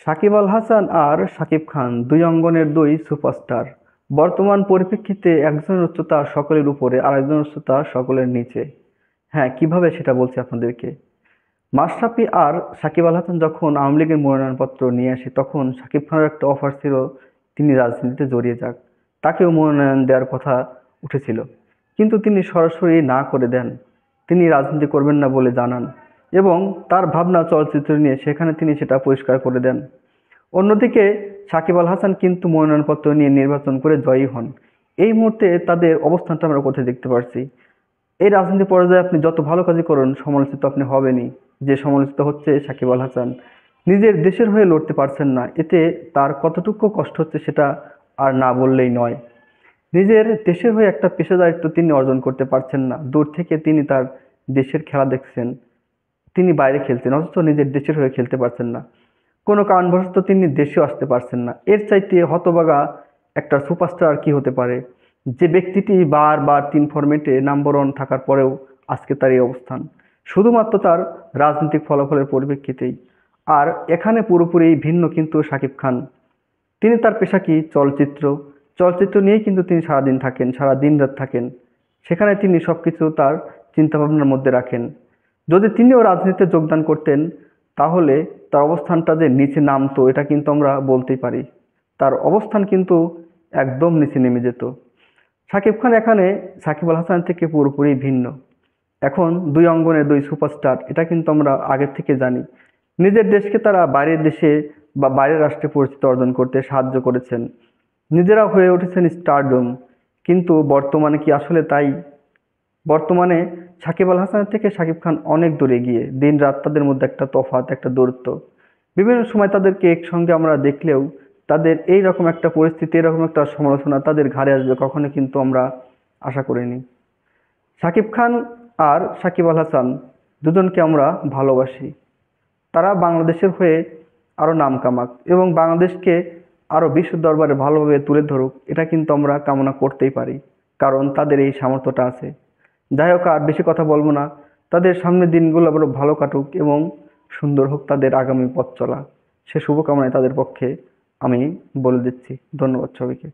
সাকিব আল হাসান আর শাকিব খান দুই অঙ্গনের দুই সুপারস্টার। বর্তমান পরিপ্রেক্ষিতে একজনের উচ্চতা সকলের উপরে আর একজনের উচ্চতা সকলের নিচে। হ্যাঁ, কিভাবে সেটা বলছি আপনাদেরকে। মাশরাফি আর সাকিব আল হাসান যখন আওয়ামী লীগের মনোনয়নপত্র নিয়ে আসে তখন সাকিব খানের একটা অফার ছিল তিনি রাজনীতিতে জড়িয়ে যাক, তাকেও মনোনয়ন দেওয়ার কথা উঠেছিল, কিন্তু তিনি সরাসরি না করে দেন। তিনি রাজনীতি করবেন না বলে জানান এবং তার ভাবনা চলচ্চিত্র নিয়ে সেখানে তিনি সেটা পরিষ্কার করে দেন। অন্যদিকে সাকিব আল হাসান কিন্তু মনোনয়নপত্র নিয়ে নির্বাচন করে জয়ী হন। এই মুহূর্তে তাদের অবস্থানটা আমরা কোথায় দেখতে পারছি। এই রাজনীতি পর্যায়ে আপনি যত ভালো কাজই করুন সমালোচিত আপনি হবেনই। যে সমালোচিত হচ্ছে সাকিব আল হাসান, নিজের দেশের হয়ে লড়তে পারছেন না, এতে তার কতটুকু কষ্ট হচ্ছে সেটা আর না বললেই নয়। নিজের দেশের হয়ে একটা পেশাদারিত্ব তিনি অর্জন করতে পারছেন না, দূর থেকে তিনি তার দেশের খেলা দেখছেন, তিনি বাইরে খেলছেন অথচ নিজের দেশের হয়ে খেলতে পারছেন না। কোনো কারণবশত তিনি দেশেও আসতে পারছেন না। এর চাইতে হতবাগা একটা সুপারস্টার আর কি হতে পারে, যে ব্যক্তিটি বারবার তিন ফরম্যাটে নাম্বার ওয়ান থাকার পরেও আজকে তার এই অবস্থান, শুধুমাত্র তার রাজনৈতিক ফলাফলের পরিপ্রেক্ষিতেই। আর এখানে পুরোপুরি ভিন্ন কিন্তু শাকিব খান। তিনি তার পেশা কি চলচ্চিত্র, চলচ্চিত্র নিয়েই কিন্তু তিনি সারাদিন থাকেন, সারা দিন রাত থাকেন। সেখানে তিনি সবকিছু তার চিন্তাভাবনার মধ্যে রাখেন। যদি তিনিও রাজনীতিতে যোগদান করতেন তাহলে তার অবস্থানটা যে নিচে নামতো এটা কিন্তু আমরা বলতেই পারি। তার অবস্থান কিন্তু একদম নিচে নেমে যেত। শাকিব খান এখানে সাকিব আল হাসান থেকে পুরোপুরি ভিন্ন। এখন দুই অঙ্গনের দুই সুপারস্টার, এটা কিন্তু আমরা আগের থেকে জানি। নিজের দেশকে তারা বাইরের দেশে বা বাইরের রাষ্ট্রে পরিচিতি অর্জন করতে সাহায্য করেছেন, নিজেরা হয়ে উঠেছেন স্টারডম। কিন্তু বর্তমানে কি আসলে তাই? বর্তমানে সাকিব আল হাসানের থেকে শাকিব খান অনেক দূরে গিয়ে, দিন রাত তাদের মধ্যে একটা তফাৎ, একটা দূরত্ব। বিভিন্ন সময় তাদেরকে একসঙ্গে আমরা দেখলেও তাদের এই রকম একটা পরিস্থিতি, এরকম একটা সমালোচনা তাদের ঘাড়ে আসবে কখনো কিন্তু আমরা আশা করিনি। শাকিব খান আর সাকিব আল হাসান দুজনকে আমরা ভালোবাসি। তারা বাংলাদেশের হয়ে আরও নাম কামাক এবং বাংলাদেশকে আরও বিশ্ব দরবারে ভালোভাবে তুলে ধরুক, এটা কিন্তু আমরা কামনা করতেই পারি, কারণ তাদের এই সামর্থ্যটা আছে। যাই হোক, আর বেশি কথা বলবো না। তাদের সামনের দিনগুলো আরও ভালো কাটুক এবং সুন্দর হোক তাদের আগামী পথ চলা, সে শুভকামনায় তাদের পক্ষে আমি বলে দিচ্ছি। ধন্যবাদ সবাইকে।